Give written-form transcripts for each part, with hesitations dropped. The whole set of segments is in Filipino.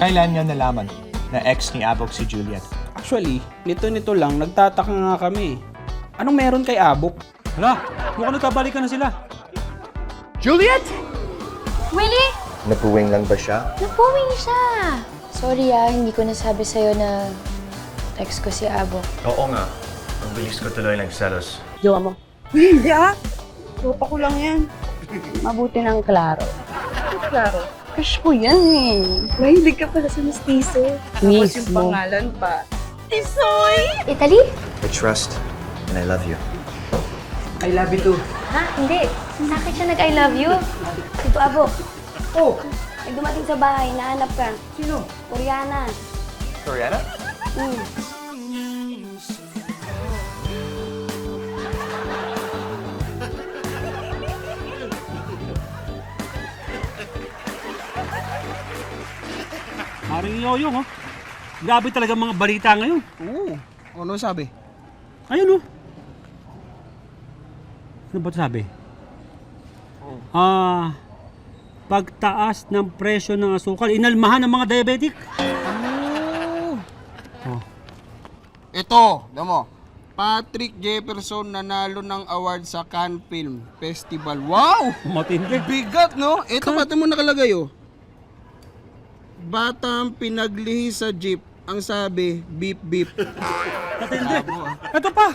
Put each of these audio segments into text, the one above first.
Kailan niyo nalaman na ex ni Abok si Juliet? Actually, nito lang, nagtataka nga kami. Anong meron kay Abok? Hala, mukhang nagkabalikan na sila. Juliet! Willie? Napuwing lang ba siya? Napuwing siya. Sorry hindi ko nasabi sa'yo na ex ko si Abok. Oo nga. Ang bilis ko tuloy nagselos. Jowa mo? Hindi Tropa ko lang yan. Mabuti ng klaro. Klaro? Crush ko yan eh. Mahilig ka pala sa mistiso. Tapos yung pangalan pa. Tisoy! Italy? I trust and I love you. I love you too. Ha? Hindi. Sa akin siya nag-I love you. Dito, Abok. Oh! May dumating sa bahay, nahanap ka. Sino? Koreana. Koreana? Maring yoyong, oh. Grabe talaga mga balita ngayon. Oo. Ano sabi? Ayun, oh. Ano ba sabi? Pagtaas ng presyo ng asukal, inalmahan ng mga diabetic. Ito, damo. Patrick Jefferson nanalo ng award sa Cannes Film Festival. Wow! Matindi. Bigat, no? Ito, pati mo nakalagay, oh. Batang pinaglihi sa jeep. Ang sabi, beep beep. Matindi. Ito pa.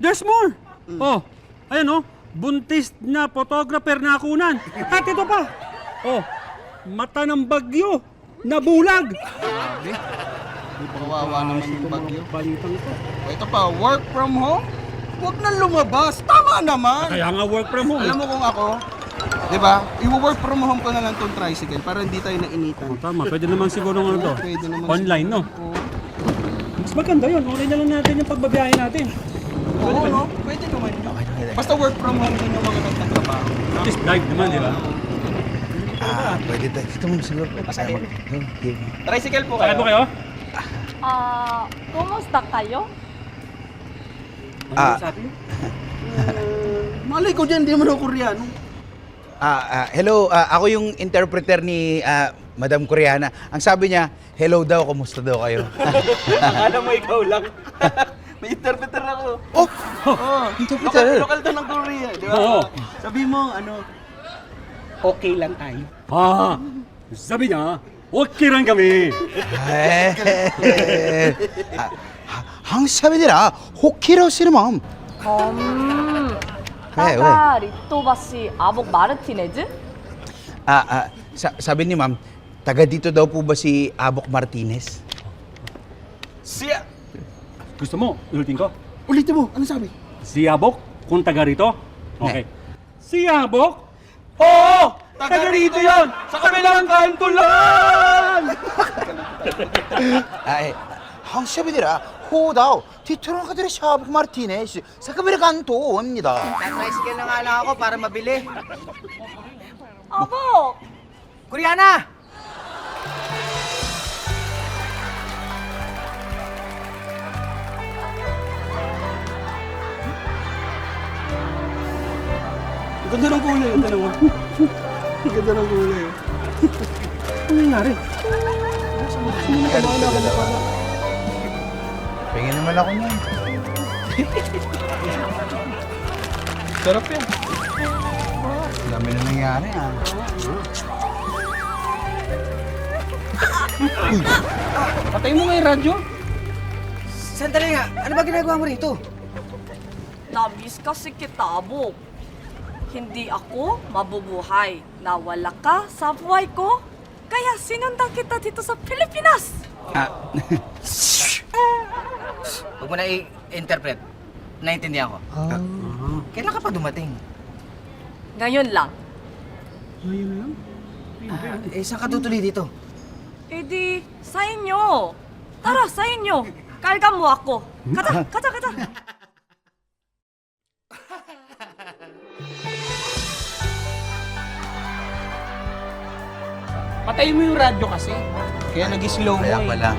There's more. Oh, ayun, oh. Buntis na photographer na akunan. At ito pa. Oh, mata ng bagyo. Nabulag. Sabi. Kawawa naman yung bagyo. Balitang ito. Ito pa, work from home? Huwag nang lumabas. Tama naman. Kaya nga work from home. Alam mo kung ako, di ba? I-work from home ko na lang tong tricycle para hindi tayo nainitan. Oh, tama, pwede naman siguro ng ano to. Pwede naman Online, no? Oo. Mas maganda yun. Online na lang natin yung pagbabiyahe natin. Oo, no? Pwede naman yun. Basta work from home din yung mga nagtatrabaho. At least drive naman, di ba? Pwede tayo. Ito mo siguro. Tricycle po Sakay po kayo? kumusta kayo? Ano sabi? Malay ko dyan, di mo na Koreano. Hello, ako yung interpreter ni Madam Koreana. Ang sabi niya, hello daw, kumusta daw kayo? Akala mo ikaw lang. May interpreter ako. Oh! Oh, Interpreter? Lokal to ng Korea, di ba? Oo. Sabi mo, ano, okay lang tayo. Sabi niya, okay lang kami. ang sabi nila, 호키라고 쓰는 왜? 나가 리토바시 아복 마르티네즈? sabi ni ma'am, taga dito daw po ba si Abok Martinez? Siya! Gusto mo, ulitin ko? Ulitin mo, ano sabi? Si Abok, kung taga rito? Okay. Si Abok? Oo! Taga rito yun! Sa kabilang kanto lang! ang sabi nila, ho daw, dito lang kadiri si Abok Martinez. Sa kabilang kanto, 옵니다. Tricycle na nga lang ako para mabili. 아복! Koreana! Ang ganda ng kulay, ang dalawa. Ang ganda ng kulay. Ano nangyari? Pingin naman ako niyan. Sarap yan. Dami na nangyari Patay mo nga yung radyo. Sandali nga, ano ba ginagawa mo rito? Na-miss kasi kita, Abok. Hindi ako mabubuhay. Nawala ka sa buhay ko. Kaya sinundan kita dito sa Pilipinas. Huwag mo na i-interpret. Naintindihan ko. Kailan ka pa dumating? Ngayon lang. Saan ka tutuloy dito? Eh di, sa inyo. Tara, sa inyo. Karga mo ako. Ka자, ka자, ka자. Patay mo yung radyo kasi. Kaya nag-slow mo Kaya eh. pala.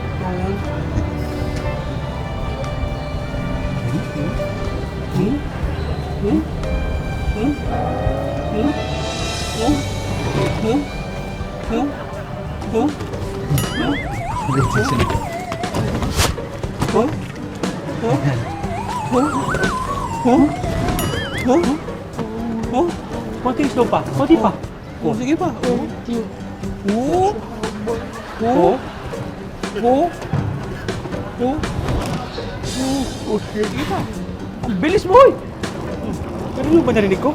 Huh? sa likod. Oh? Oh? Oh? Oh? Oh? Oh? Konti slow pa. Konti pa. Oh, sige pa. Oh. Oh. Oh. Oh. Oh. Oh. Sige pa. Ang bilis mo, hoy! Pero yung ba narinig ko?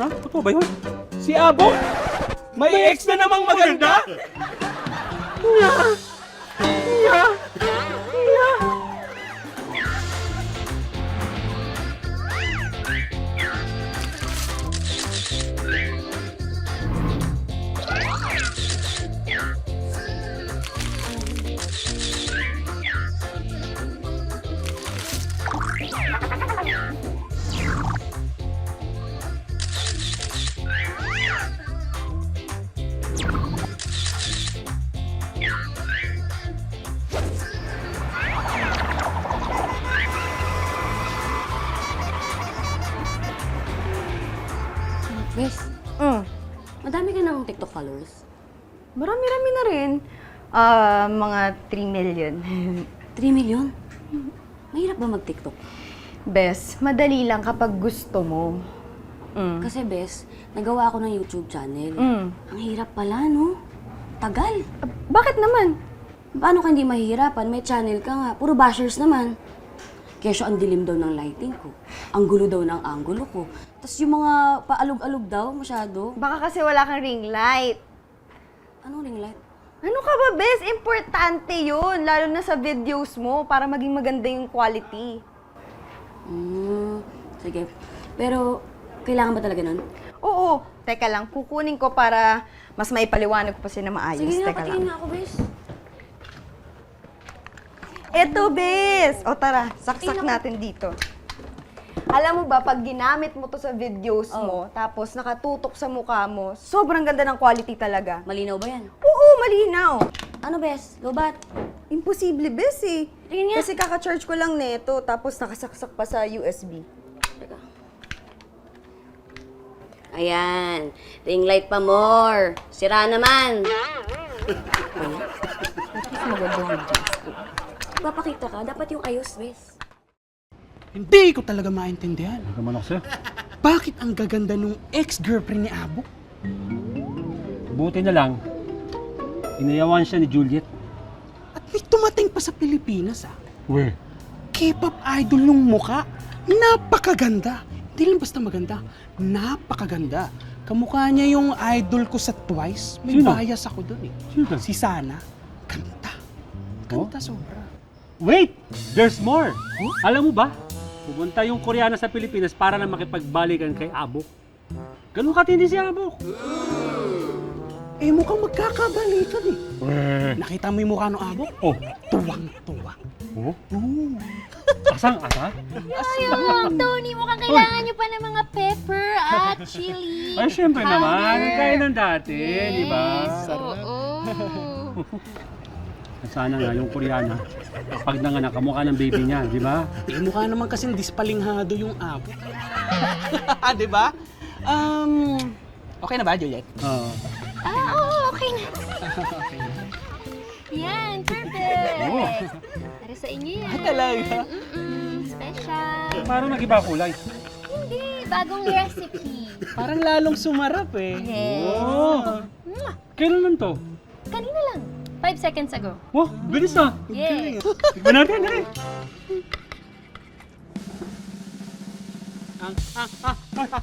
Ha? Totoo ba yun? Si Abo? May ex na namang maganda? Bes, madami ka ng TikTok followers. Marami-rami na rin. Mga 3 million. 3 million? Mahirap ba mag-TikTok? Bes, madali lang kapag gusto mo. Kasi Bes, nagawa ako ng YouTube channel. Mm. Ang hirap pala, no? Tagal. Bakit naman? Paano ka hindi mahihirapan? May channel ka nga. Puro bashers naman. Kesyo ang dilim daw ng lighting ko. Ang gulo daw ng angulo ko. Tapos yung mga paalog-alog daw masyado. Baka kasi wala kang ring light. Anong ring light? Ano ka ba, Bes? Importante yun. Lalo na sa videos mo para maging maganda yung quality. Sige. Pero, kailangan ba talaga nun? Oo. Teka lang, kukunin ko para mas maipaliwanag ko pa siya na maayos. Sige nga, Teka patingin lang. nga ako, Bes. Eto, Bes! O tara, saksak Tingnan mo. natin dito. Alam mo ba, pag ginamit mo to sa videos mo, tapos nakatutok sa mukha mo, sobrang ganda ng quality talaga. Malinaw ba yan? Oo, malinaw. Ano, Bes? Lobat? Imposible, Bes eh. Tingin nga. Kasi kaka-charge ko lang neto, tapos nakasaksak pa sa USB. Teka. Ayan. Ring light pa more. Sira naman. Papakita ka, dapat yung ayos, Bes. Hindi ko talaga maintindihan. Ano naman ako sa'yo? Bakit ang gaganda nung ex-girlfriend ni Abo? Buti na lang, inayawan siya ni Juliet. At may tumating pa sa Pilipinas Where? K-pop idol yung muka. Napakaganda. Hindi lang basta maganda. Napakaganda. Kamukha niya yung idol ko sa Twice. May Sino? bias ako dun eh. Sino? Si Sana. Kanta. Kanta sobra. Wait! There's more! Alam mo ba? Pumunta yung Koreana sa Pilipinas para na makipagbalikan kay Abok. Ganun katindi si Abok. Eh mukhang magkakabalikan eh. Nakita mo yung mukha ng Abo? Oh. Tuwang-tuwa. Oh? Asang-asa? Ayun, Tony, mukhang kailangan nyo pa ng mga pepper at chili. Ay, syempre naman. powder. Kaya ng dati, di ba? Oo. Sana nga yung Koreana, pag nanganak, kamukha ng baby niya, di ba? Eh mukha naman kasing dispalinghado yung Abo. Di ba? Okay na ba, Juliet? Oo. Oo, okay na. Yan, perfect. Para sa inyo yan. Talaga? Special. Parang nag-iba kulay. Hindi, bagong recipe. Parang lalong sumarap eh. Oh. Kailan lang to? Kanina lang. 5 seconds ago. Wow, bilis ah. Yeah. Tignan natin, dali.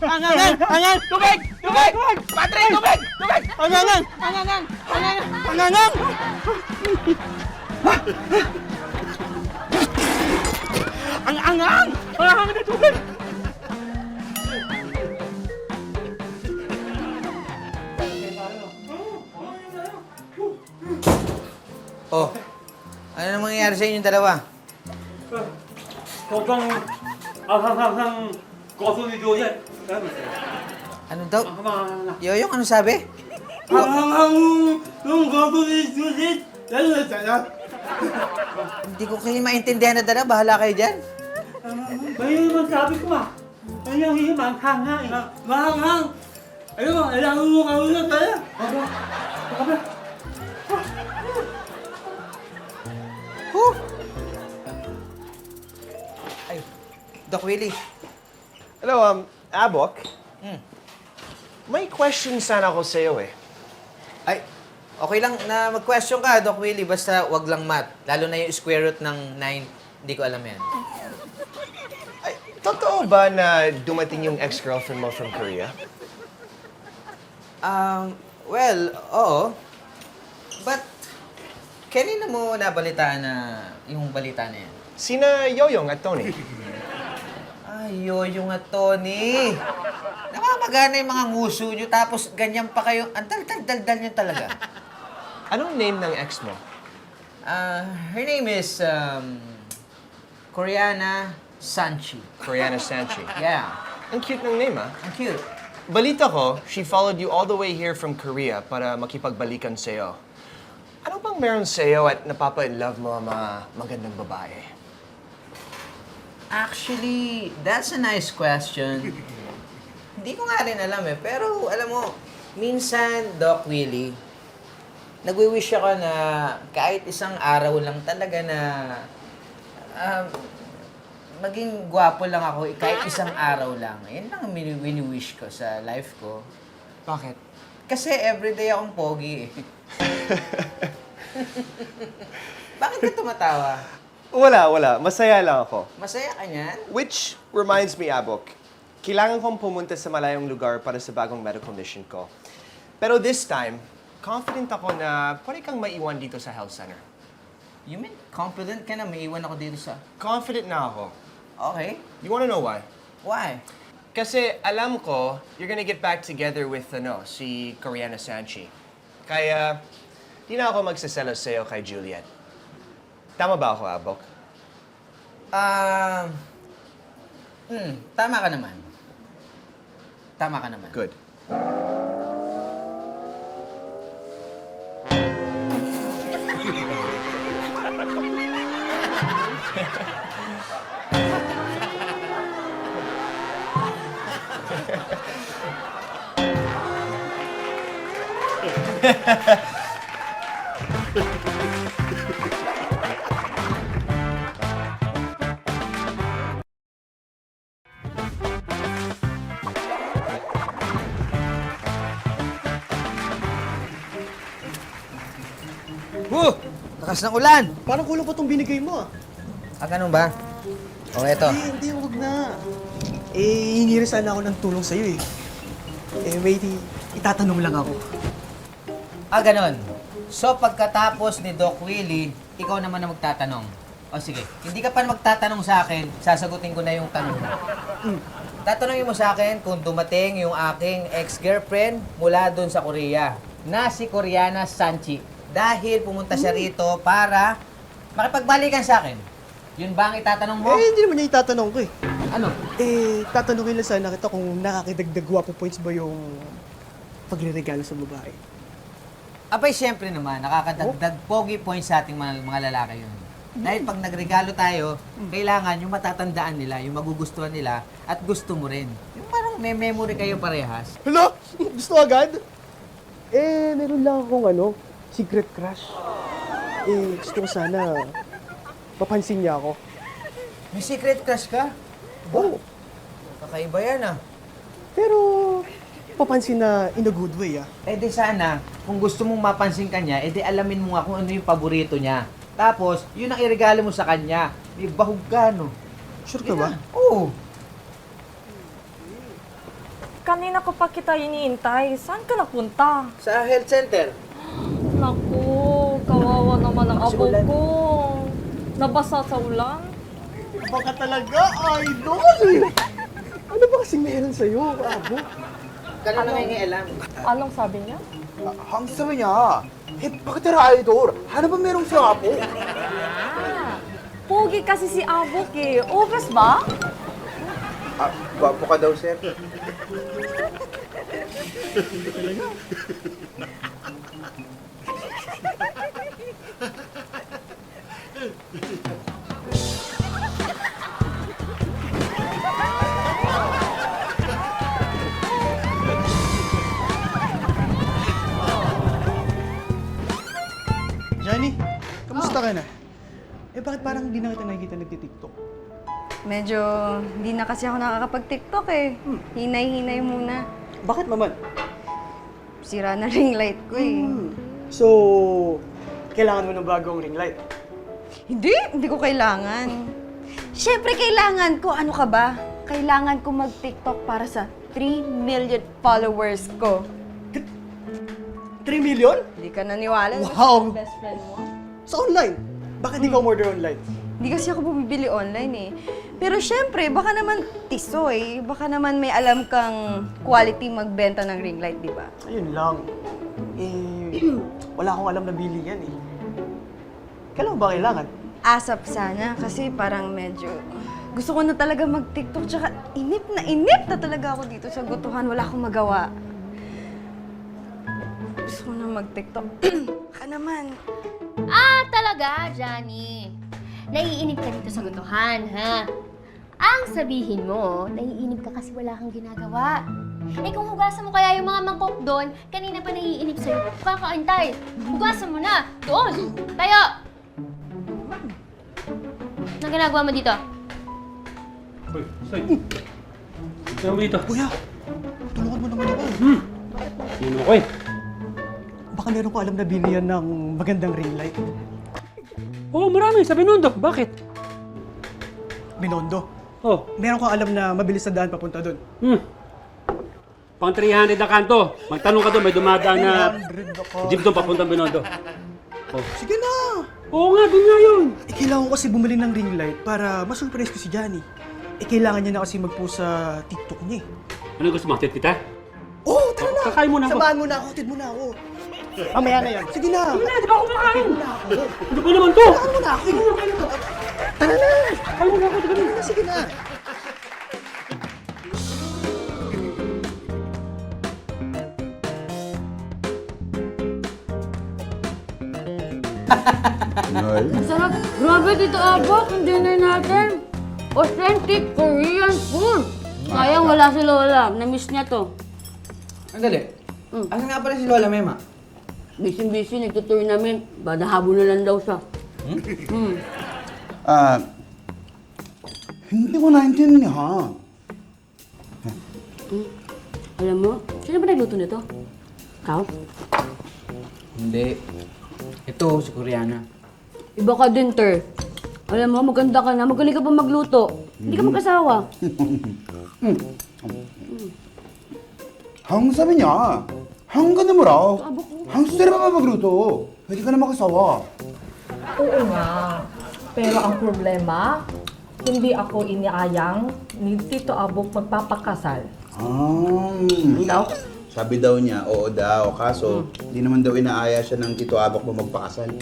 Angang! Tubig! Tubig! Patrick, tubig! Tubig! Angang! Angang! Angang! Ang angang! Parang na tubig. Oh, ano na mangyayari sa inyong dalawa? Sobrang ang koso ni Juliet. Ano daw? Yoyong, ano sabi? Yung gogo ni Juliet! Hindi ko kayo maintindihan na dala. Bahala kayo dyan. Ayun naman sabi ko ah. Ayun yung manghanga eh. Mahanghang! Ayun, alam mo kausap tayo! Doc Willie. Hello, Abok. May question sana ako sa'yo eh. Ay, okay lang na mag-question ka, Doc Willie. Basta wag lang math. Lalo na yung square root ng 9. Hindi ko alam yan. Ay, totoo ba na dumating yung ex-girlfriend mo from Korea? Well, oo. But, kanina mo nabalitaan na yung balita na yan? Sina Yoyong at Tony. Ay, Yoyong at Tony. Namamagana yung mga nguso nyo, tapos ganyan pa kayo. Ang dal-dal nyo talaga. Anong name ng ex mo? Her name is, Koreana Sanchi. Koreana Sanchi. Yeah, Ang cute ng name, ah. ang cute. Balita ko, she followed you all the way here from Korea para makipagbalikan sa'yo. Ano bang meron sa'yo at napapa-in-love mo ang mga magandang babae? Actually, that's a nice question. Hindi ko nga rin alam eh. Pero alam mo, minsan, Doc Willie, nagwi-wish ako na kahit isang araw lang talaga na maging gwapo lang ako, kahit isang araw lang. Yan lang ang wini-wish ko sa life ko. Bakit? Kasi everyday akong pogi eh. Bakit ka tumatawa? Wala. Masaya lang ako. Masaya ka niyan? Which reminds me, Abok, kailangan kong pumunta sa malayong lugar para sa bagong medical mission ko. Pero this time, confident ako na pwede kang maiwan dito sa health center. You mean confident ka na may iwan ako dito sa... Confident na ako. Okay. You wanna know why? Why? Kasi alam ko, you're gonna get back together with, si Koreana Sanchi. Kaya, di na ako magsaselos sa'yo kay Juliet. Tama ba ako, Abok? Tama ka naman. Tama ka naman. Good. Lakas ng ulan! Parang kulang pa itong binigay mo ah. Ganun ba? O, eto. Hindi, huwag na. Hingi rin sana ako ng tulong sa'yo eh. Wait, itatanong lang ako. Ganun. So, pagkatapos ni Doc Willie, ikaw naman na magtatanong. O sige, hindi ka pa magtatanong sa akin, sasagutin ko na yung tanong mo. Tatanungin mo sa akin kung dumating yung aking ex-girlfriend mula doon sa Korea, na si Koreana Sanchi. Dahil pumunta siya rito para makipagbalikan sa akin. Yun ba ang itatanong mo? Hindi naman niya itatanong ko eh. Ano? Tatanungin lang sana kita kung nakakidagdag guwapo points ba yung pagre-regalo sa babae. Abay, siyempre naman, nakakadagdag pogi points sa ating mga lalaki yun. Dahil pag nagregalo tayo, kailangan yung matatandaan nila, yung magugustuhan nila, at gusto mo rin. Yung parang may memory kayo parehas. Hala! Gusto agad? Meron lang akong secret crush. Gusto ko sana papansin niya ako. May secret crush ka? Oo. Kakaiba yan ah. Pero papansin na in a good way ah. Eh di sana, kung gusto mong mapansin ka niya, eh di alamin mo nga kung ano yung paborito niya. Tapos, yun ang iregalo mo sa kanya. May bahog ka, no? Sure ka ba? Oo. Kanina ko pa kita iniintay. Saan ka napunta? Sa health center. Naku, kawawa naman ang Kasi abo ulan. ko. Nabasa sa ulan. Baka talaga, idol! Ano ba kasing meron sa'yo, abo? Ganun na may alam. Anong sabi niya? Ang sabi niya, bakit tara idol? Ano ba meron sa abo? Pogi kasi si Abok eh. Obvious ba? Gwapo ka daw, sir. Johnny, kamusta ka na? Bakit parang hindi na kita nakikita nagtitiktok? Medyo hindi na kasi ako nakakapag-TikTok eh. Hinay-hinay muna. Bakit naman? Sira na ring light ko eh. So, kailangan mo ng bagong ring light. Hindi ko kailangan. Siyempre kailangan ko. Ano ka ba? Kailangan ko mag-TikTok para sa 3 million followers ko. 3 million? Hindi ka naniwala? Wow! Best friend mo? Sa online? Bakit di ka order online? Hindi kasi ako bumibili online eh. Pero syempre, baka naman tiso eh. Baka naman may alam kang quality magbenta ng ring light, di ba? Ayun lang. Wala akong alam na bili yan eh. Kailan mo ba kailangan? Asap sana kasi parang medyo... Gusto ko na talaga mag-TikTok tsaka inip na talaga ako dito sa gutuhan. Wala akong magawa. Gusto ko na mag-TikTok. Baka naman. Ah, talaga, Johnny. Naiinip ka dito sa gutuhan, ha? Ang sabihin mo, naiinip ka kasi wala kang ginagawa. Eh kung hugasan mo kaya yung mga mangkok doon, kanina pa naiinip sa'yo, kakaantay. Hugasan mo na, doon, tayo! Anong ginagawa mo dito? Hoy, Soy. Tignan mo dito. Kuya, tulungan mo naman ako. Sino ako eh? Baka meron ko alam na bili yan ng magandang ring light. Oo, marami. Sa Binondo. Bakit? Binondo. Oh. Meron ko alam na mabilis na daan papunta doon. Pang 300 na kanto. Magtanong ka doon, may dumadaan na 300 ako. jeep doon papuntang Binondo. Oh. Sige na! Oo nga, doon nga yun. Kailangan ko kasi bumili ng ring light para masurprise ko si Johnny. Kailangan niya na kasi mag-post sa TikTok niya eh. Ano gusto mo? Tit kita? Oo, tara na! Kakain muna ako. Samahan mo na ako, tid mo na ako. Mamaya na yan. Sige na! Hindi na, di ba ako kumakain? Tid mo na ako. Ano ba naman to? Samahan mo na ako. Tara na! Kakain muna ako, Sige na, sige na! Sarap. Grabe dito, Abot. Yung dinner natin. Authentic Korean food. Sayang wala si Lola. Na-miss niya to. Andali. Ano nga pala si Lola Mema? Busy-busy, nagtutournament. Bada habol na lang daw siya. Hindi ko naintindihan. Alam mo, sino ba nagluto nito? Ikaw? Hindi. Ito, si Koreana. Iba ka din, Ter. Alam mo, maganda ka na. Magaling ka pa magluto. Hindi ka mag-asawa. Hang sabi niya, hang ka na mo raw. Hang susunod pa magluto. Pwede ka na makasawa. Oo nga. Pero ang problema, hindi ako iniayang ni Tito Abok magpapakasal. Daw? Sabi daw niya, oo daw. Kaso, hindi naman daw inaaya siya ng Tito Abok mo magpakasal.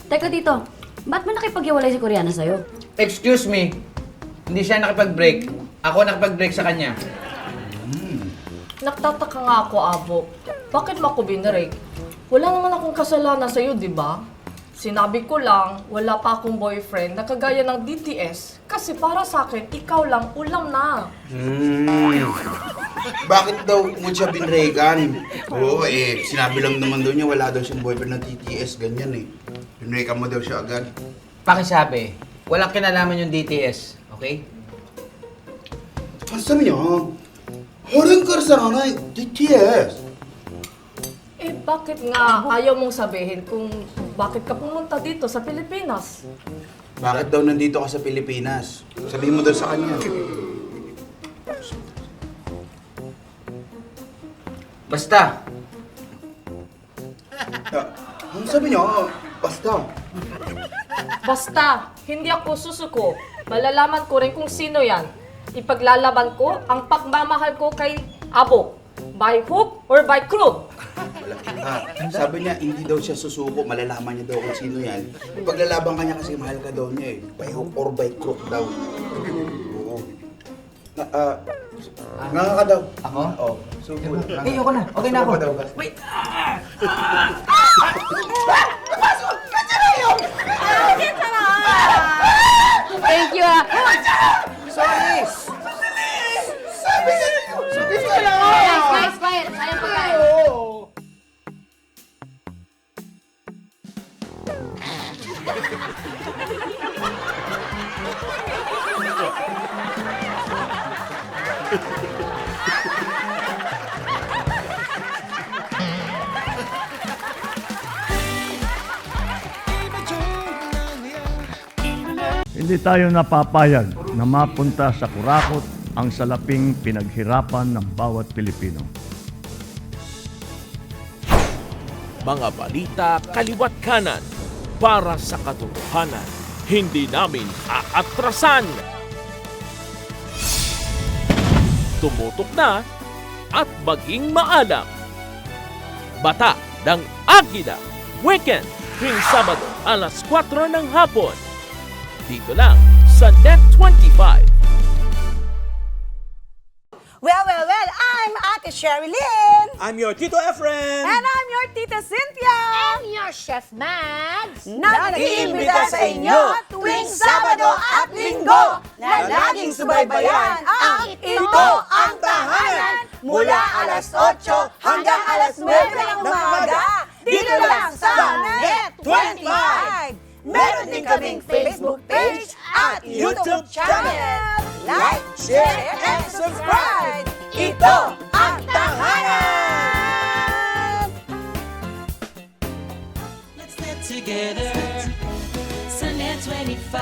Teka, Tito. Ba't mo nakipag-iwalay si Koreana sa'yo? Excuse me. Hindi siya nakipag-break. Ako nakipag-break sa kanya. Nagtataka nga ako, Abok. Bakit mo ako binirek? Wala naman akong kasalanan sa'yo, di ba? Sinabi ko lang, wala pa akong boyfriend na kagaya ng DTS. Kasi para sa akin, ikaw lang, ulam na. Bakit daw mo siya binrekan? Oo, sinabi lang naman daw niya wala daw siyang boyfriend ng TTS, ganyan eh. Binrekan mo daw siya agad. Pakisabi, walang kinalaman yung DTS, okay? Ano sabi niya? Horeng karsanay, TTS. Eh, bakit nga ayaw mong sabihin kung bakit ka pumunta dito sa Pilipinas? Bakit daw nandito ka sa Pilipinas? Sabihin mo daw sa kanya. Basta, Ano sabi niya? Basta. Basta, hindi ako susuko. Malalaman ko rin kung sino yan. Ipaglalaban ko ang pagmamahal ko kay Abok. By hook or by crook. Malaki ka. Sabi niya, hindi daw siya susuko. Malalaman niya daw kung sino yan. Paglalaban ka niya kasi mahal ka daw niya eh. By hook or by crook daw. Oo. Nga ka daw. Ako? Oo. Suko. ayoko na. Okay na ako. Wait. Thank you, ah. Sorry! Guys, quiet. Sayang pagkain. Hindi tayo napapayag na mapunta sa kurakot ang salaping pinaghirapan ng bawat Pilipino. Mga balita kaliwat kanan para sa katotohanan. Hindi namin aatrasan. Tumutok na at maging maalam. Bata ng Agila. Weekend tuwing Sabado alas 4 ng hapon. Dito lang sa Net 25. Well, I'm Ate Sherilyn. I'm your Tito Efren. And I'm your Tita Cynthia. I'm your Chef Mads. Nag-iimbita sa inyo tuwing Sabado at Linggo na laging subaybayan ang Ito ang Tahanan mula alas 8 hanggang alas 9 ng umaga dito lang sa Net 25. Meron din kaming Facebook page at YouTube channel. Like, share, and subscribe! Ito ang Tahanan! Let's get together sa Net 25.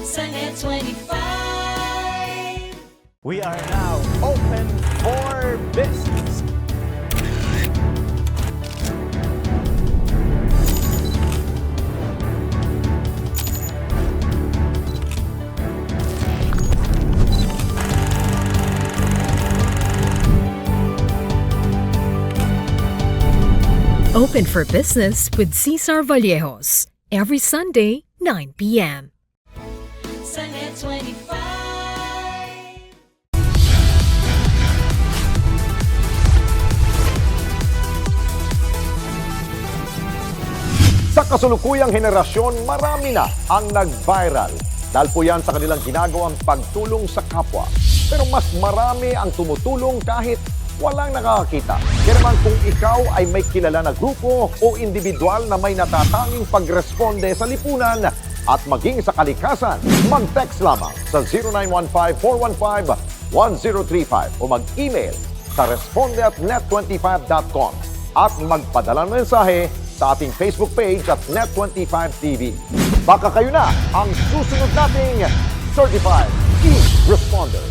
Sa Net 25. We are now open for business. Open for Business with Cesar Vallejos. Every Sunday, 9 p.m. Sa Net 25. Sa kasulukuyang henerasyon, marami na ang nag-viral. Dahil po yan sa kanilang ginagawang pagtulong sa kapwa. Pero mas marami ang tumutulong kahit walang nakakakita. Kaya naman kung ikaw ay may kilala na grupo o individual na may natatanging pagresponde sa lipunan at maging sa kalikasan, mag-text lamang sa 0915-415-1035 o mag-email sa responde@net25.com at magpadala ng mensahe sa ating Facebook page at Net25TV. Baka kayo na ang susunod nating Certified Key Responder.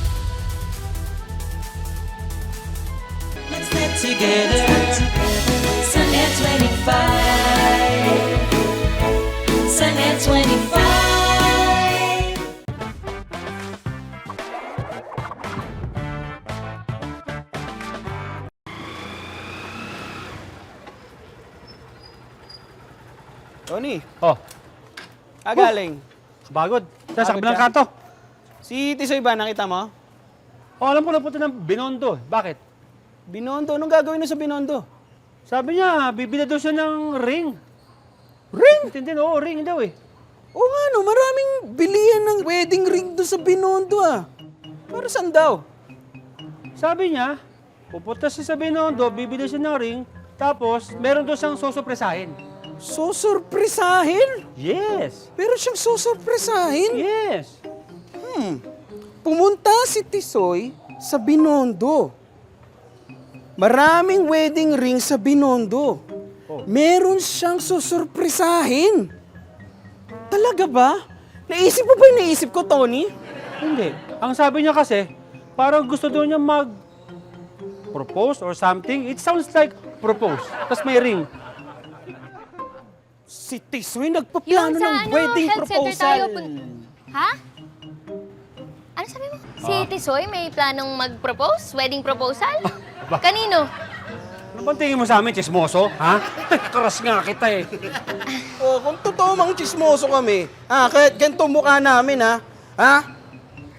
Let's get together sa Net 25. Sa Net 25. Tony. Oh. Galing. Bagod. Sa Pagod kabilang ka? kanto. Si Tisoy ba, nakita mo? Oh, alam ko na punta ng Binondo. Bakit? Binondo? Anong gagawin na sa Binondo? Sabi niya, bibili daw siya ng ring. Ring? Tindi, oo, ring daw eh. Oo nga no, maraming bilihan ng wedding ring doon sa Binondo ah. Para saan daw? Sabi niya, pupunta siya sa Binondo, bibili siya ng ring, tapos meron daw siyang susurpresahin. Susurpresahin? Yes. Pero siyang susurpresahin? Yes. Pumunta si Tisoy sa Binondo. Maraming wedding ring sa Binondo. Meron siyang susurpresahin. Talaga ba? Naisip mo ba yung naisip ko, Tony? Hindi. Ang sabi niya kasi, parang gusto daw niya mag-propose or something. It sounds like propose. Tapos may ring. Si Tisoy nagpaplano ng wedding health center proposal. Ha? Ano sabi mo? Si Tisoy may planong mag-propose? Wedding proposal? Kanino? Ano bang tingin mo sa amin, chismoso? Ha? Karas nga kita eh. Kung totoo mang chismoso kami, kahit ganito mukha namin,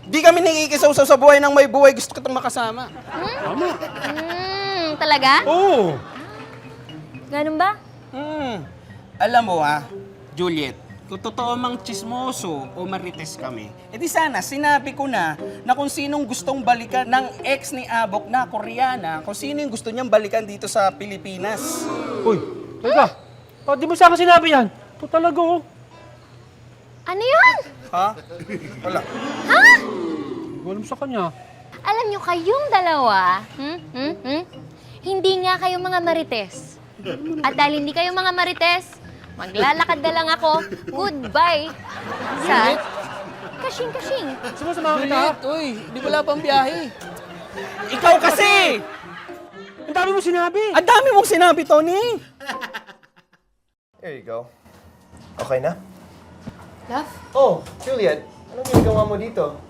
di kami nakikisaw-saw sa buhay ng may buhay, gusto kitang makasama. Tama. Talaga? Oo. Ganun ba? Alam mo Juliet, kung totoo mang chismoso o marites kami, edi sana sinabi ko na kung sinong gustong balikan ng ex ni Abok na Koreana, kung sino yung gusto niyang balikan dito sa Pilipinas. Uy, teka. Di mo sa akin sinabi yan. Ito talaga Ano yun? Ha? Wala. Ha? Hindi ko alam sa kanya. Alam nyo, kayong dalawa, hindi nga kayo mga marites. At dahil hindi kayo mga marites, maglalakad na lang ako. Goodbye sa Kashing-Kashing. Sumasama kita. Juliet, uy, di wala pang biyahe. Ikaw kasi! Ang dami mo sinabi. Ang dami mong sinabi, Tony! There you go. Okay na? Love? Oh, Juliet. Anong ginagawa mo dito?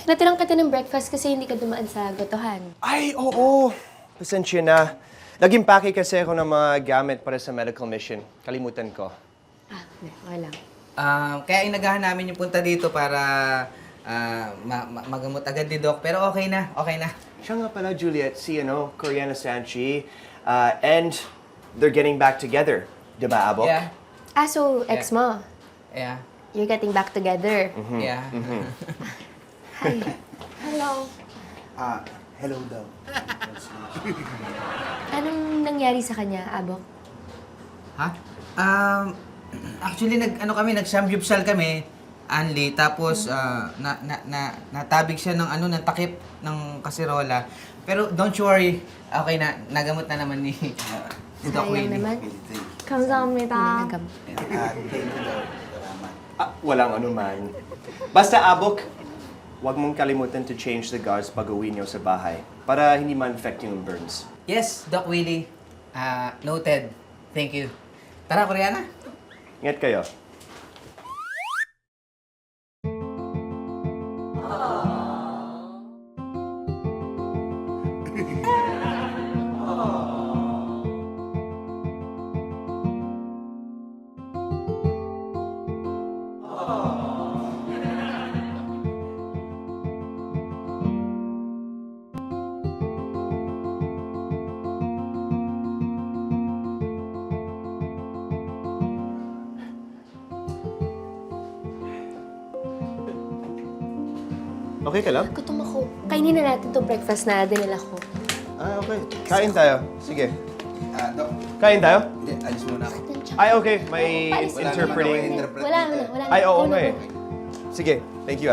Natirang kita ng breakfast kasi hindi ka dumaan sa gotohan. Ay, oo. Pasensya na. Nag-impake kasi ako ng mga gamit para sa medical mission. Kalimutan ko. Okay lang. Kaya inagahan namin yung punta dito para magamot agad ni Doc. Pero okay na, okay na. Siya nga pala, Juliet, si Koreana Sanchi, and they're getting back together. Diba, Abok? Yeah. So, ex mo. Yeah. You're getting back together. Yeah. Hi. Hello. Hello daw. Anong nangyari sa kanya, Abok? Ha? Actually, nag-samgyupsal kami, Anli, tapos natabig siya ng takip ng kasirola. Pero don't you worry, okay na, nagamot na naman ni Doc Willie. naman. 감사합니다. Walang anuman. Basta, Abok, huwag mong kalimutan to change the guards pag uwi niyo sa bahay para hindi ma-infect yung burns. Yes, Doc Willie. Noted. Thank you. Tara, Koreana. Ingat kayo. Okay ka lang? Gutom ako. Kainin na natin itong breakfast na dinala ko. Okay. Kain tayo. Sige. Doc. Kain tayo? Hindi, alis muna ako. Ay, okay. May interpreting. Wala na. Ay, oo nga eh. Sige. Thank you,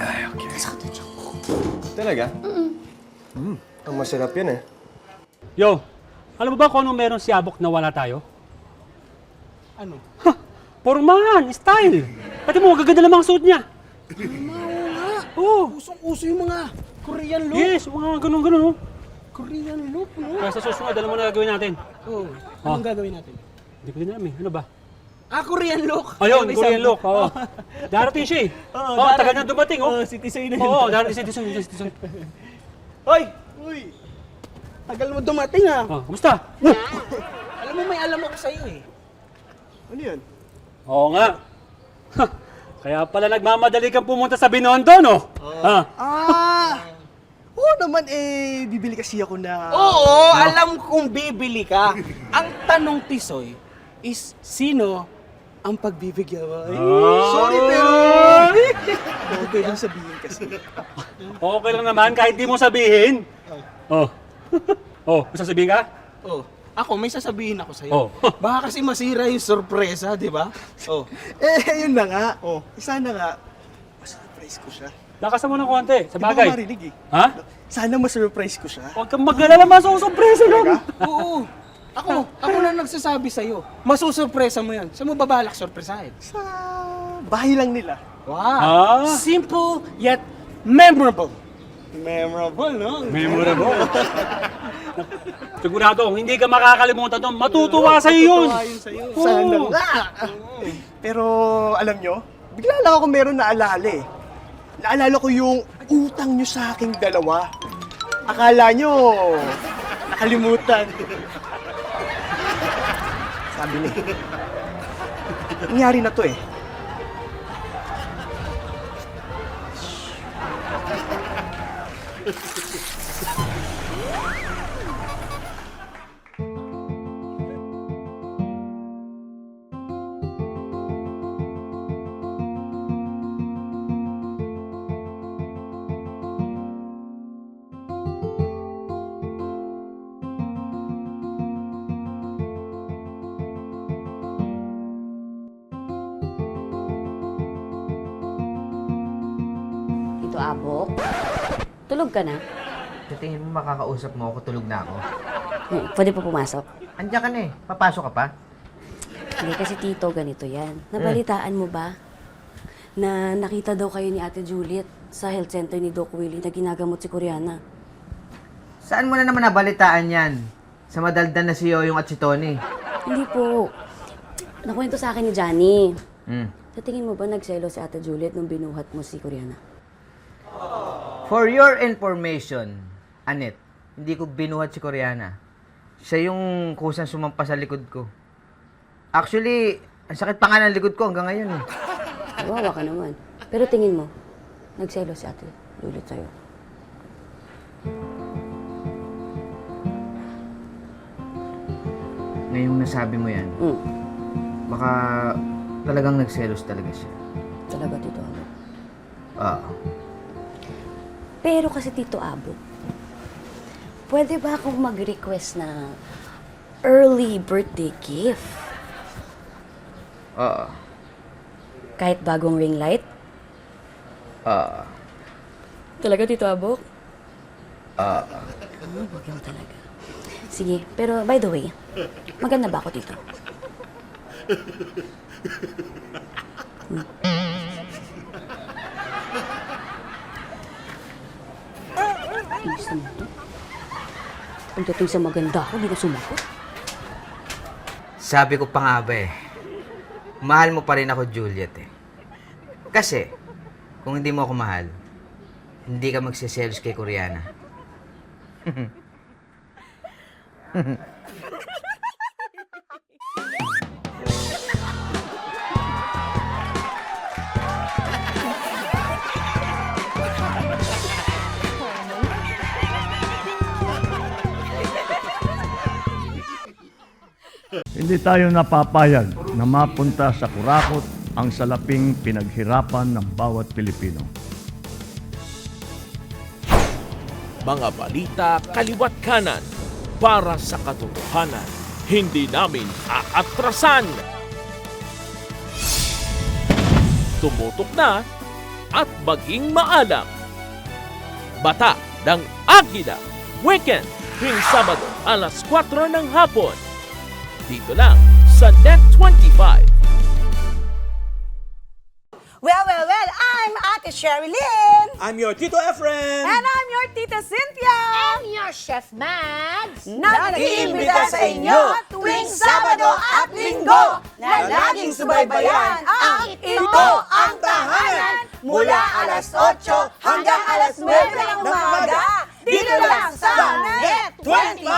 Ay, okay. Talaga? Ang masarap yun eh. Yo, alam mo ba kung anong meron si Abok na wala tayo? Ano? Ha! Pormahan! Style! Pati mo, gaganda lang ang suit niya. Oo. Usong-uso yung mga Korean look. Yes, mga ganun-ganun. Korean look, no? Kaya sa susunod, alam mo na gagawin natin. Oo. Anong gagawin natin? Hindi ko din alam eh. Ano ba? Korean look. Ayun, May Korean sabi- look. Oo. Darating siya eh. Oo, Oo, tagal na dumating. Oh. citizen na yun. Oo, darating citizen. Hoy! Uy! Tagal mo dumating Oh, kumusta? Alam mo, may alam ako sa'yo eh. Ano yan? Oo nga. Kaya pala nagmamadali kang pumunta sa Binondo, no? Oo naman bibili kasi ako na... Oo, alam kong bibili ka. Ang tanong, Tisoy, is sino ang pagbibigyan mo? Sorry, pero... Okay lang sabihin kasi. Okay lang naman, kahit di mo sabihin. Oh. Oh, may sasabihin ka? Oh, ako, may sasabihin ako sa'yo. Oh. Baka kasi masira yung sorpresa, di ba? Oh. Yun na nga. Sana nga, mas-surprise ko siya. Lakas mo ng konti, sa Di ba bagay. ko marinig eh? Ha? Sana mas-surprise ko siya. Huwag kang mag-alala, masusurpresa lang. Oo. Ako na nagsasabi sa'yo. Masusurpresa mo yan. Saan mo babalak sorpresahin? Sa bahay lang nila. Wow. Simple yet memorable. Memorable, no? Memorable. Sigurado, hindi ka makakalimutan doon. Matutuwa sa'yo yun. Matutuwa yun sa'yo. Sana nga. Pero alam nyo, bigla lang ako meron naalala eh. Naalala ko yung utang nyo sa aking dalawa. Akala nyo, nakalimutan. Sabi niya, nangyari na to eh. Tito Abok, tulog ka na? Sa tingin mo makakausap mo ako, tulog na ako? Pwede pa pumasok? Andiyan ka na eh. Papasok ka pa? Hindi kasi Tito, ganito yan. Nabalitaan mo ba na nakita daw kayo ni Ate Juliet sa health center ni Doc Willie na ginagamot si Koreana? Saan mo na naman nabalitaan yan? Sa madaldan na si Yoyong at si Tony. Hindi po. Nakwento sa akin ni Johnny. Hmm. Sa tingin mo ba nagselo si Ate Juliet nung binuhat mo si Koreana? For your information, Anet, hindi ko binuhat si Koreana. Siya yung kusang sumampa sa likod ko. Actually, ang sakit pa nga ng likod ko hanggang ngayon eh. Kawawa ka naman. Pero tingin mo, nagselo si Ate Juliet sa'yo. Ngayong nasabi mo yan, baka talagang nagselos talaga siya. Talaga, Tito Abo. Oo. Pero kasi Tito Abo, pwede ba akong mag-request na early birthday gift? Oo. Kahit bagong ring light? Oo. Talaga, Tito Abo? Oo. Wag lang talaga. Sige, pero by the way, maganda ba ako dito? Gusto mo to? Pagdating sa maganda ako, hindi ka sumagot. Sabi ko pa nga ba eh, mahal mo pa rin ako, Juliet eh. Kasi, kung hindi mo ako mahal, hindi ka magsiselos kay Koreana. Hindi tayo napapayag na mapunta sa kurakot ang salaping pinaghirapan ng bawat Pilipino. Mga balita kaliwat kanan para sa katotohanan. Hindi namin aatrasan. Tumutok na at maging maalam. Bata ng Agila. Weekend, tuwing Sabado, alas 4 ng hapon. Dito lang sa Net25. Well, I'm Ate Sherilyn. I'm your Tito Efren. And I'm your Tita Cynthia. And your Chef Mads. Nag-iimbita sa inyo tuwing Sabado at Linggo na laging subaybayan ang Ito ang Tahanan mula alas 8 hanggang alas 9 ng umaga dito lang sa Net25.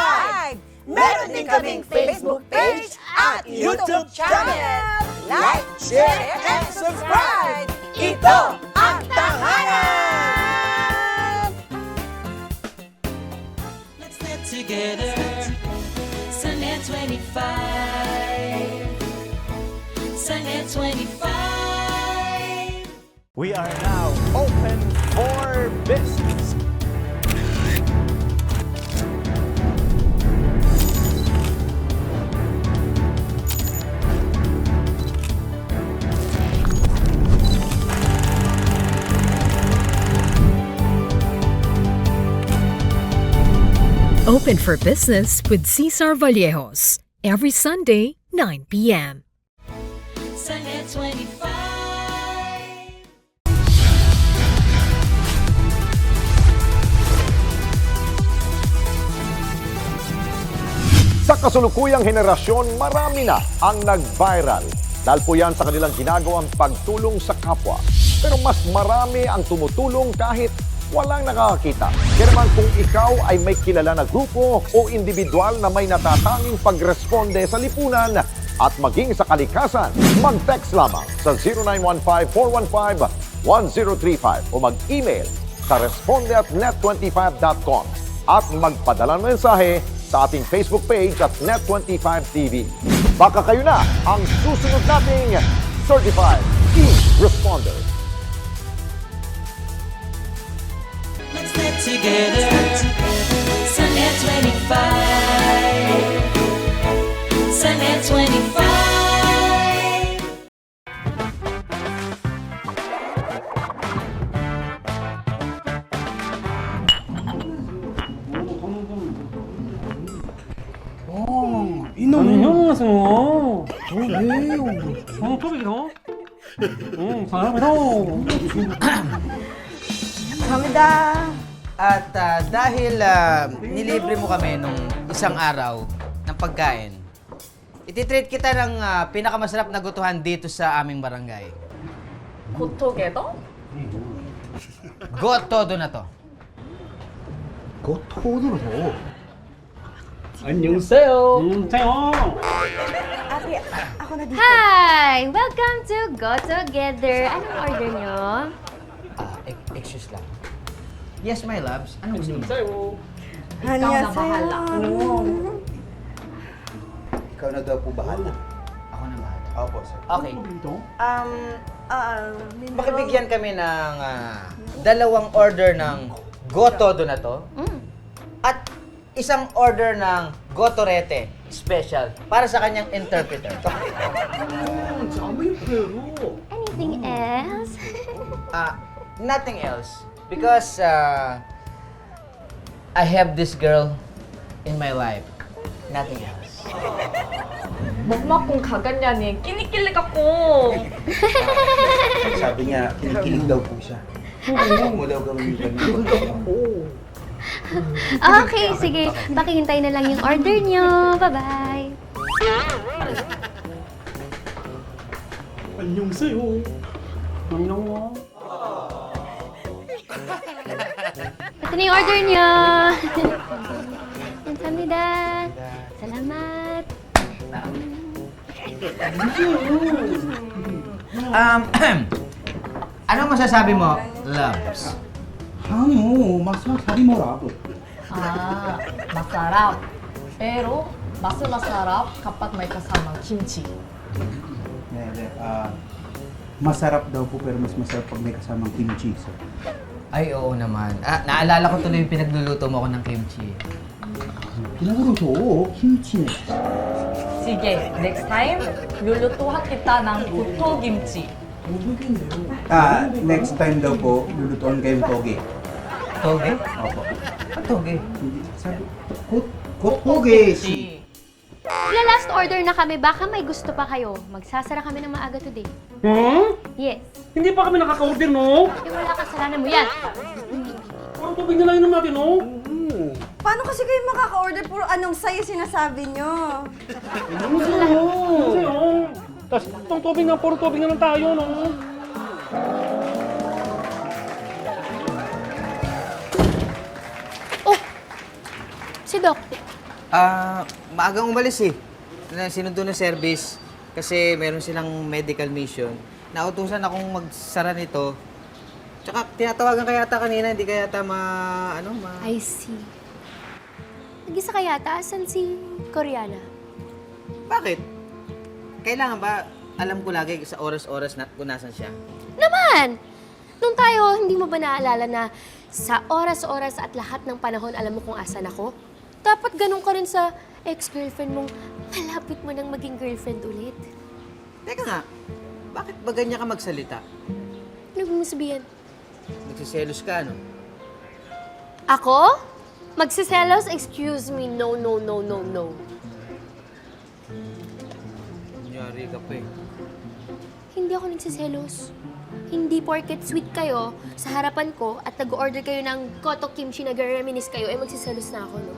Meron din kaming Facebook page at YouTube channel. Like, share, and subscribe. Ito ang Tahanan! Let's get together. Sunday 25. Sunday 25. We are now open for business. Open for Business with Cesar Vallejos. Every Sunday, 9 p.m. Sunday 25. Sa kasulukuyang henerasyon, marami na ang nag-viral. Dahil po yan sa kanilang ginagawang pagtulong sa kapwa. Pero mas marami ang tumutulong kahit walang nakakakita. Kaya naman kung ikaw ay may kilala na grupo o individual na may natatanging pagresponde sa lipunan at maging sa kalikasan, mag-text lamang sa 0915-415-1035 o mag-email sa responde@net25.com at magpadala ng mensahe sa ating Facebook page at Net25TV. Baka kayo na ang susunod nating Certified E-Responder. Let's get together. Sunday 25. Sunday 25. tubig, no? Sarap ito. Kamida! At dahil nilibre mo kami nung isang araw ng pagkain, ititreat kita ng pinakamasarap na gutuhan dito sa aming barangay. 고토게더? Gotodo na to. 안녕하세요. Ate, ako na dito. Hi! Welcome to Go Together. Anong order nyo? Excuse lang. Yes, my loves. Anong gusto mo? Ikaw na bahala. Ikaw na daw po bahala. Ako na bahala. Opo, sir. Okay. Pakibigyan kami ng dalawang order ng Gotodo na to. At isang order ng Gotorete special para sa kanyang interpreter. Anything else? Nothing else. Because I have this girl in my life. Nothing else. 먹먹 가겠냐니 끼니끼리 갖고. Sabi niya, kinikilig daw po siya. Huwag mo daw gawin yung ganun. Okay, sige. Pakihintay na lang yung order nyo. Bye-bye. 안녕하세요. 안녕. Ito na yung order nyo. 감사합니다. Salamat. Anong masasabi mo, loves? masarap. Pero, mas masarap kapag may kasamang kimchi. Masarap daw po pero mas masarap pag may kasamang kimchi, sir. Ay, oo naman. Naalala ko tuloy yung pinagluluto mo ako ng kimchi. kimchi. Sige, next time, lulutuhan kita ng goto kimchi. Next time daw po, lulutuan kayong toge. Toge? Opo. Toge? Sabi, toge. Last order na kami. Baka may gusto pa kayo. Magsasara kami ng maaga today. Yes. Hindi pa kami nakaka-order, no? Eh, wala kasalanan mo yan. Parang tubig na lang inom natin, no? Paano kasi kayo makaka-order? Puro anong sayo sinasabi nyo? Kasi, tapos itong tubig na, puro tubig na lang tayo, no? Oh! Si Doc. Maagang umalis eh. Sinundo ng service kasi meron silang medical mission. Nautusan akong magsara nito. Tsaka tinatawagan kaya yata kanina, hindi kaya yata I see. Nag-isa ka yata? Asan si Koreana? Bakit? Kailangan ba alam ko lagi sa oras-oras na kung nasan siya? Naman! Nung tayo, hindi mo ba naalala na sa oras-oras at lahat ng panahon alam mo kung asan ako? Dapat ganun ka rin sa ex-girlfriend mong malapit mo nang maging girlfriend ulit. Teka nga, bakit ba ganyan ka magsalita? Ano mo sabihin? Nagsiselos ka, no? Ako? Magsiselos? Excuse me, no, no, no, no, no. Kunyari ka pa eh. Hindi ako nagsiselos. Hindi porket sweet kayo sa harapan ko at nag-order kayo ng koto kimchi na reminisce kayo, eh magsiselos na ako, no?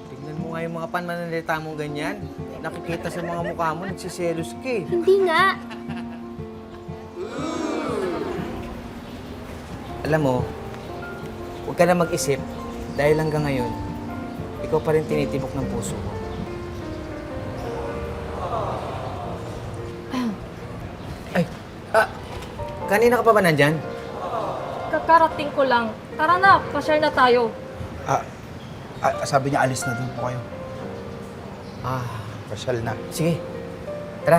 Tignan mo nga yung mga pananalita mong ganyan. Nakikita sa mga mukha mo, nagsiselos ka eh. Hindi nga. Alam mo, huwag ka na mag-isip dahil hanggang ngayon, ikaw pa rin tinitibok ng puso ko. Kanina ka pa ba nandyan? Kakarating ko lang. Tara na, pasyal na tayo. Sabi niya alis na doon po kayo. Pasyal na. Sige, tara.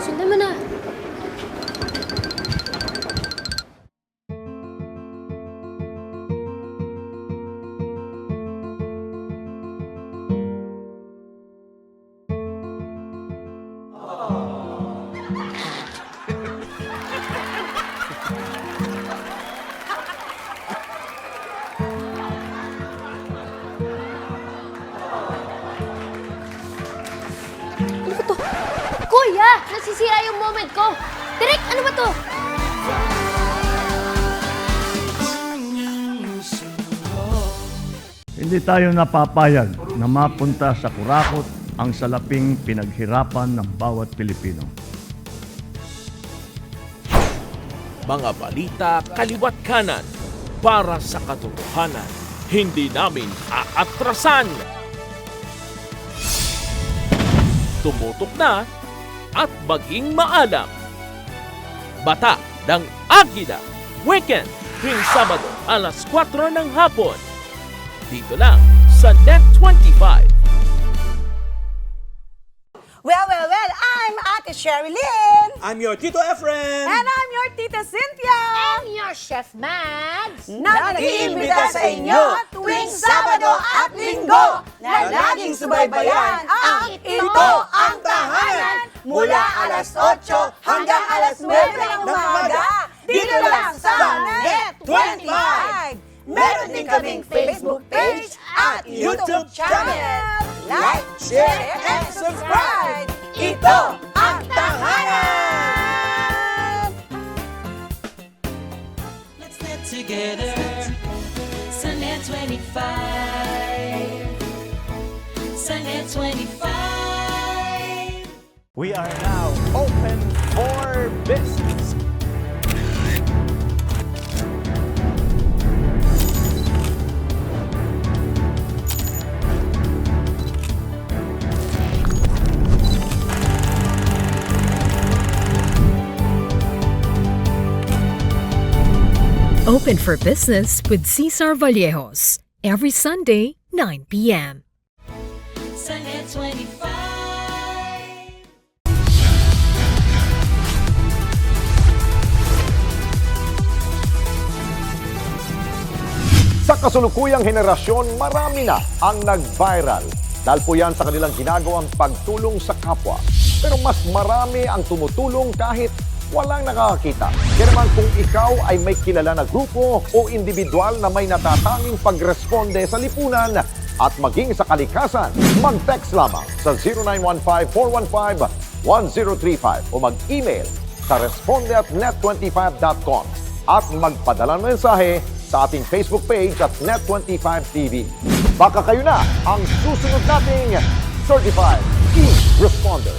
Sundan mo na. nasisira yung moment ko. Direk, ano ba to? Hindi tayo napapayag na mapunta sa kurakot ang salaping pinaghirapan ng bawat Pilipino. Mga balita kaliwat kanan para sa katotohanan. Hindi namin aatrasan. Tumutok na at maging maalam. Bata ng Agila. Weekend, tuwing Sabado, alas 4 ng hapon. Dito lang sa Net25. Well, I'm Ate Sherilyn. I'm your Tito Efren. And I'm your Tita Cynthia. And your Chef Mads. Nag-iimbita sa inyo tuwing Sabado at Linggo na laging subaybayan ang Ito ang Tahanan mula alas 8 hanggang alas 9 ng umaga dito lang sa Net25. Meron din kaming Facebook page at YouTube channel. Like, share, and subscribe! Ito ang Tahanan! Let's get together. Sunday 25. Sunday 25. We are now open for business. Open for Business with Cesar Vallejos. Every Sunday, 9 p.m. Sunday 25. Sa kasulukuyang henerasyon, marami na ang nag-viral. Dahil po yan sa kanilang ginagawang pagtulong sa kapwa. Pero mas marami ang tumutulong kahit walang nakakakita. Kaya naman kung ikaw ay may kilala na grupo o individual na may natatanging pagresponde sa lipunan at maging sa kalikasan, mag-text lamang sa 0915-415-1035 o mag-email sa responde@net25.com at magpadala ng mensahe sa ating Facebook page at Net25TV. Baka kayo na ang susunod nating Certified E-Responder.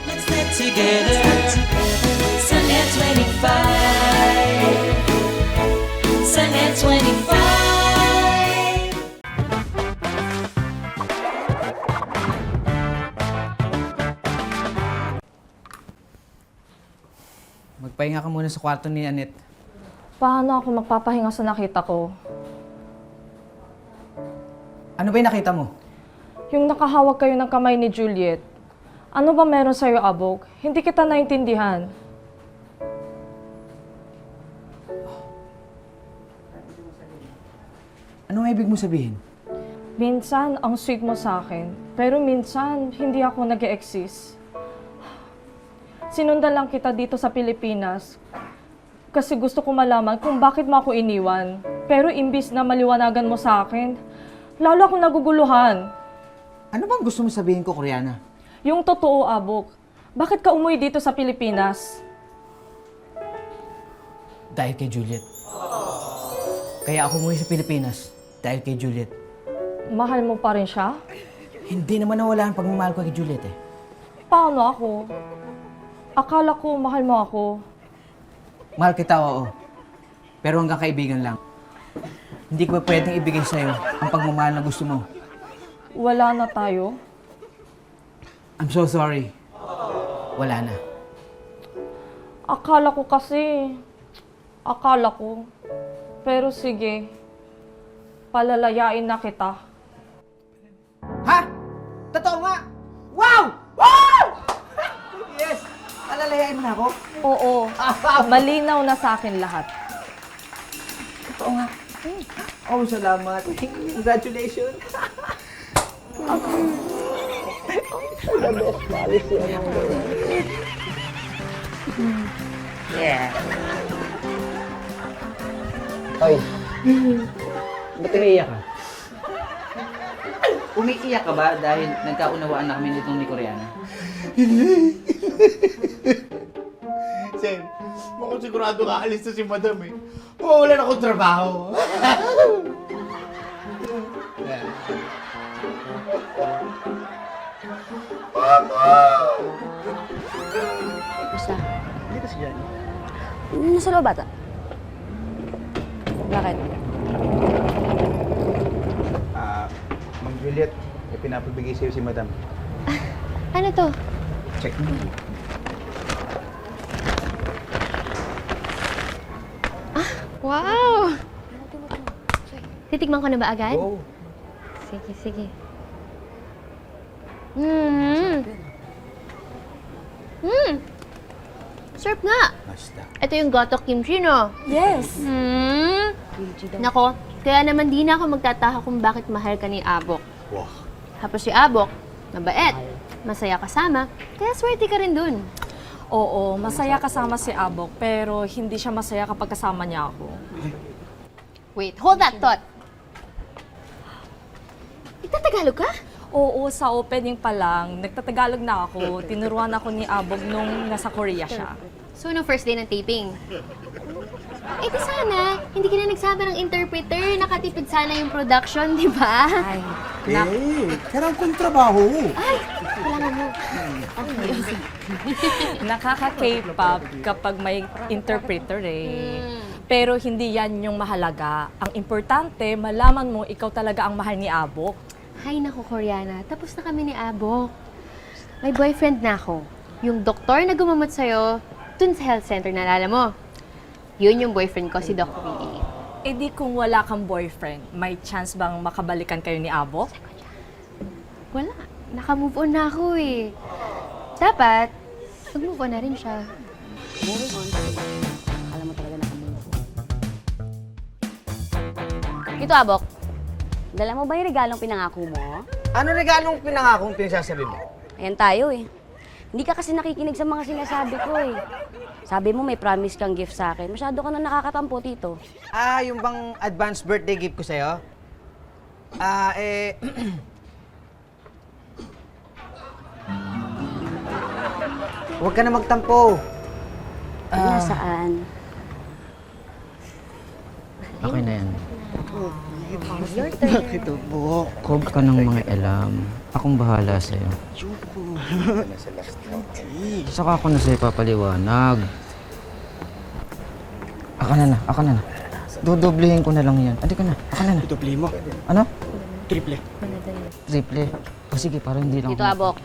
Let's get together. Sunday 25. Sunday 25. Magpahinga ka muna sa kwarto ni Annette. Paano ako magpapahinga sa nakita ko? Ano ba yung nakita mo? Yung nakahawak kayo ng kamay ni Juliet. Ano ba meron sa'yo, Abog? Hindi kita naintindihan. Anong ibig mo sabihin? Minsan, ang sweet mo sa akin. Pero minsan, hindi ako nag-e-exist. Sinundan lang kita dito sa Pilipinas kasi gusto ko malaman kung bakit mo ako iniwan. Pero imbis na maliwanagan mo sa akin, lalo akong naguguluhan. Ano bang gusto mo sabihin ko, Koreana? Yung totoo, Abok. Bakit ka umuwi dito sa Pilipinas? Dahil kay Juliet. Kaya ako umuwi sa Pilipinas dahil kay Juliet. Mahal mo pa rin siya? Hindi naman nawala ang pagmamahal ko kay Juliet eh. Paano ako? Akala ko mahal mo ako. Mahal kita, oo. Pero hanggang kaibigan lang. Hindi ko pwedeng ibigay sa'yo ang pagmamahal na gusto mo. Wala na tayo? I'm so sorry. Wala na. Akala ko kasi. Akala ko. Pero sige. Palalayain na kita. Ha? Totoo nga? Wow! Wow! Yes! Alalayain mo na ako? Oo. Malinaw na sa akin lahat. Totoo nga. Oh, salamat. Congratulations. The best policy among the Yeah. Oy. Ba't umiiyak ka? Umiiyak ka ba dahil nagkaunawaan na kami nitong ni Koreana? Sen, mukhang sigurado kaalis na si Madam eh. Wala na akong trabaho. Basta. Hindi kasi yan. Nasa loob bata. Bakit? Ma'am Juliet, may pinapabigay sa'yo si Madam. Ano to? Check mo. Wow! Titikman ko na ba agad? Oo. Sige, sige. Mmm! Mmm! Sarap nga! Basta. Ito yung gotok kimchi, no? Yes! Mmm! Nako, kaya naman di na ako magtataka kung bakit mahal ka ni Abok. Wow. Tapos si Abok, mabait, masaya kasama, kaya swerte ka rin dun. Oo, masaya kasama si Abok, pero hindi siya masaya kapag kasama niya ako. Wait, hold that thought. Nagtatagalog ka? Oo, sa opening pa lang, nagtatagalog na ako. Tinuruan ako ni Abog nung nasa Korea siya. So, no first day ng taping? Eh, di sana, hindi ka na nagsama ng interpreter, nakatipid sana yung production, di ba? Ay, kailangan kong trabaho. Ay, kailangan mo. Nakaka-K-pop kapag may interpreter Pero hindi yan yung mahalaga. Ang importante, malaman mo ikaw talaga ang mahal ni Abok. Hay nako, Koreana. Tapos na kami ni Abok. May boyfriend na ako. Yung doktor na gumamot sa'yo, dun sa health center, naalala mo? Yun yung boyfriend ko, si Doc Willie. Eh di kung wala kang boyfriend, may chance bang makabalikan kayo ni Abok? Wala. Naka-move on na ako eh. Dapat, mag-move on na rin siya. Moving on. Alam mo talaga nakamove on. Ito, Abok. Dala mo ba yung regalong pinangako mo? Ano regalong pinangakong pinagsasabi mo? Ayan tayo eh. Hindi ka kasi nakikinig sa mga sinasabi ko eh. Sabi mo may promise kang gift sa akin. Masyado ka na nakakatampo, Tito. Yung bang advance birthday gift ko sa'yo? Huwag ka na magtampo. Nasaan? Okay na yan. Your turn. Bakit po? Huwag ka nang mga alam. Akong bahala sa'yo. Saka ako na sa'yo papaliwanag. Aka na. Dudoblehin ko na lang yan. Adi ka na, aka na. Doble mo. Ano? Triple. Triple. O sige, parang hindi lang Tito Abok.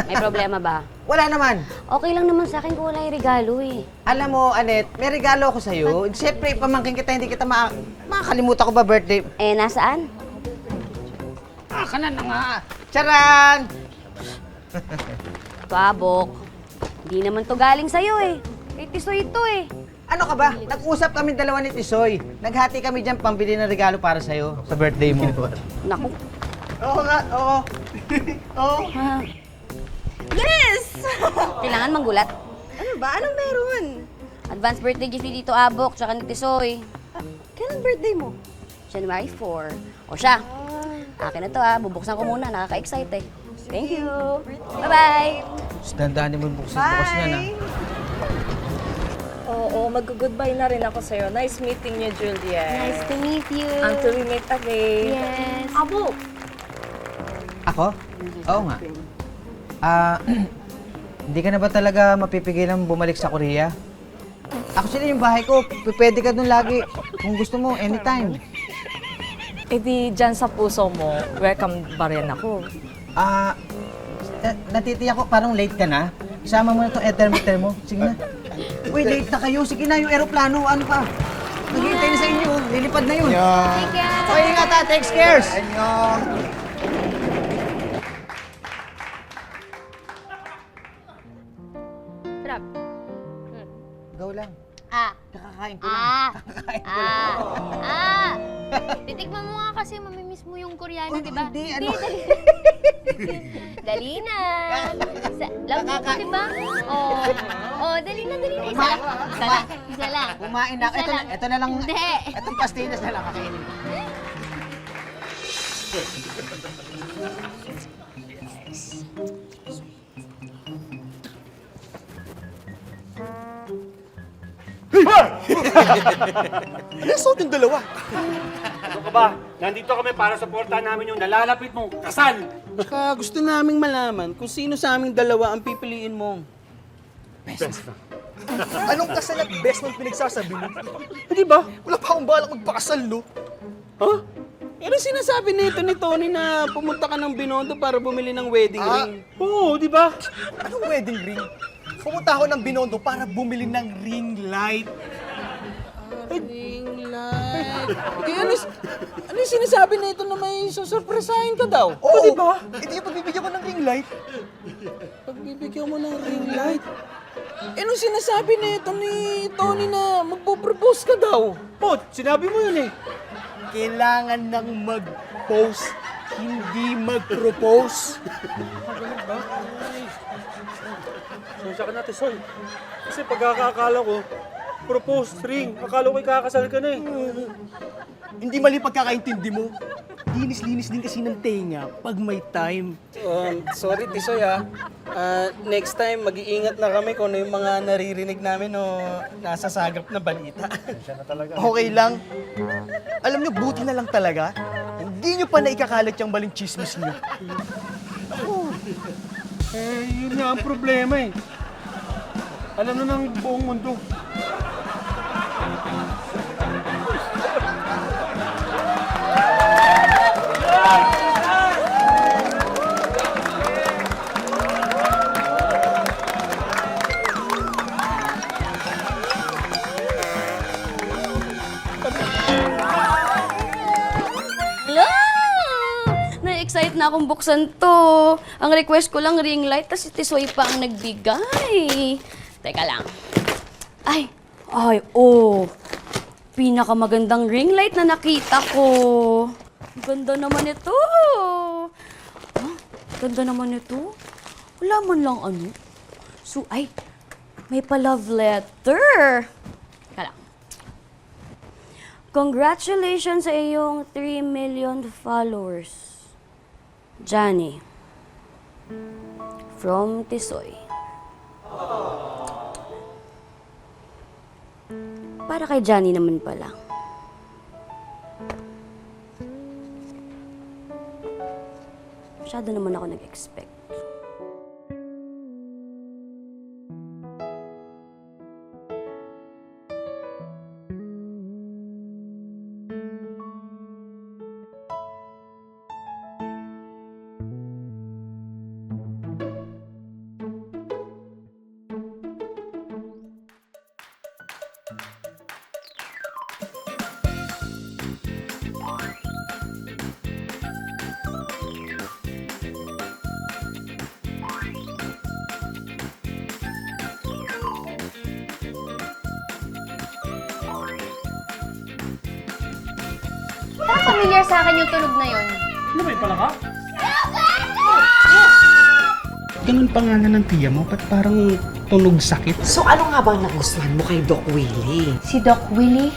May problema ba? Wala naman. Okay lang naman sa akin kung wala yung regalo eh. Alam mo, Anet, may regalo ako sa'yo. Siyempre, pamangkin kita, hindi kita makakalimutan ko ba birthday? Eh, nasaan? Aka na nga. Charan! Ito, Abok. Hindi naman to galing sa'yo eh. Kay Tisoy ito eh. Ano ka ba? Nag-usap kami dalawa ni Tisoy. Naghati kami dyan pambili ng regalo para sa'yo sa birthday mo. Naku. Oo nga, oo. Oo. Yes! Kailangan manggulat. Ano ba? Anong meron? Advance birthday gift ni Tito Abok tsaka ni Tisoy. Kailan birthday mo? January 4. O siya. Akin na to bubuksan ko muna. Nakaka-excite eh. Thank you. Bye-bye. Dandanin mo bukas niya na. Oo, mag-goodbye na rin ako sa'yo. Nice meeting you, Juliet. Nice to meet you. Until we meet again. Yes. Abok! Ako? Oo nga. Hindi ka na ba talaga mapipigilan bumalik sa Korea? Actually, yung bahay ko, pwede ka dun lagi. Kung gusto mo, anytime. Eh di, dyan sa puso mo, welcome ba rin ako? Natitiyak ko, parang late ka na. Isama mo na itong ethermeter mo. Sige na. Uy, late na kayo. Sige na, yung aeroplano. Ano pa? Naghihintay na sa inyo. Lilipad na yun. Take care. Okay, ingat ha. Take cares. Sarap. Go lang. Kakakain ko lang. Kakakain ko lang. Titikman mo nga kasi mamimiss mo yung Koreano, di ba? Hindi, ano? Dali na. Love mo ko, di ba? Oh, dali na. Isa lang. Kumain na. Ito na lang. Hindi. Itong pastillas na lang kakainin. Nasot yung dalawa. Ano ka ba? Nandito kami para supportahan namin yung nalalapit mong kasal. Tsaka gusto naming malaman kung sino sa aming dalawa ang pipiliin mo. Anong kasal at best man pinagsasabi mo? Hindi ba? Wala pa akong balak magpakasal, no? Huh? Pero sinasabi nito ni Tony na pumunta ka ng Binondo para bumili ng wedding ring. Oo, di ba? Anong wedding ring? Pumunta ako ng Binondo para bumili ng ring light. Ring light. Kaya ano yung sinasabi nito na may susurpresahin ka daw? Oo, di ba? Ito yung pagbibigyan ko ng ring light. Pagbibigyan mo ng ring light? Anong sinasabi nito ni Tony na magpo-propose ka daw? Oh, sinabi mo yun eh. Kailangan nang mag-post, hindi mag-propose. Sonsya ka natin, Sol. Kasi pagkakakala ko, propose ring. Akala ko ikakasal ka na eh. Hindi mali pagkakaintindi mo. Linis-linis din kasi ng tenga pag may time. Sorry, Tisoy next time, mag-iingat na kami kung ano yung mga naririnig namin o nasa sagap na balita. Okay lang. Alam niyo, buti na lang talaga. Hindi niyo pa naikakalat yung baling chismis niyo. Yun nga ang problema eh. Alam na ng buong mundo. Na-excite na akong buksan to. Ang request ko lang ring light, tas si Tisoy pa ang nagbigay. Teka lang. Ay, pinakamagandang ring light na nakita ko. Ganda naman ito. Ganda naman ito. Wala man lang ano. So, may pa-love letter. Teka lang. Congratulations sa iyong 3 million followers. Johnny. From Tisoy. Para kay Johnny naman pala. Masyado naman ako nag-expect. Familiar sa akin yung tunog na yon. Lumay pala ka? Ganun pangalan ng tiya mo, ba't parang tunog sakit? So ano nga bang nagustuhan mo kay Doc Willie? Si Doc Willie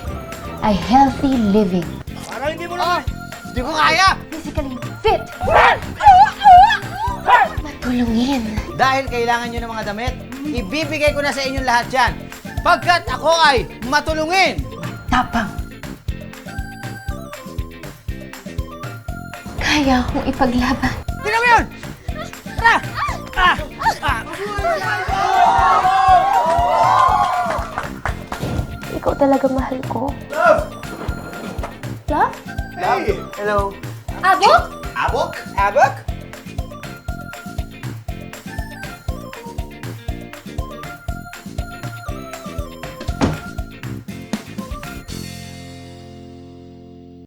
ay healthy living. Parang hindi mo naman. Hindi ko kaya. Physically fit. Matulungin. Dahil kailangan nyo ng mga damit, ibibigay ko na sa inyong lahat yan. Pagkat ako ay matulungin. Tapang. Kaya akong ipaglaban. Tingnan mo yun! Tara! Ikaw talaga mahal ko. Love? Love? Hey! Hello. Abok? Abok? Abok?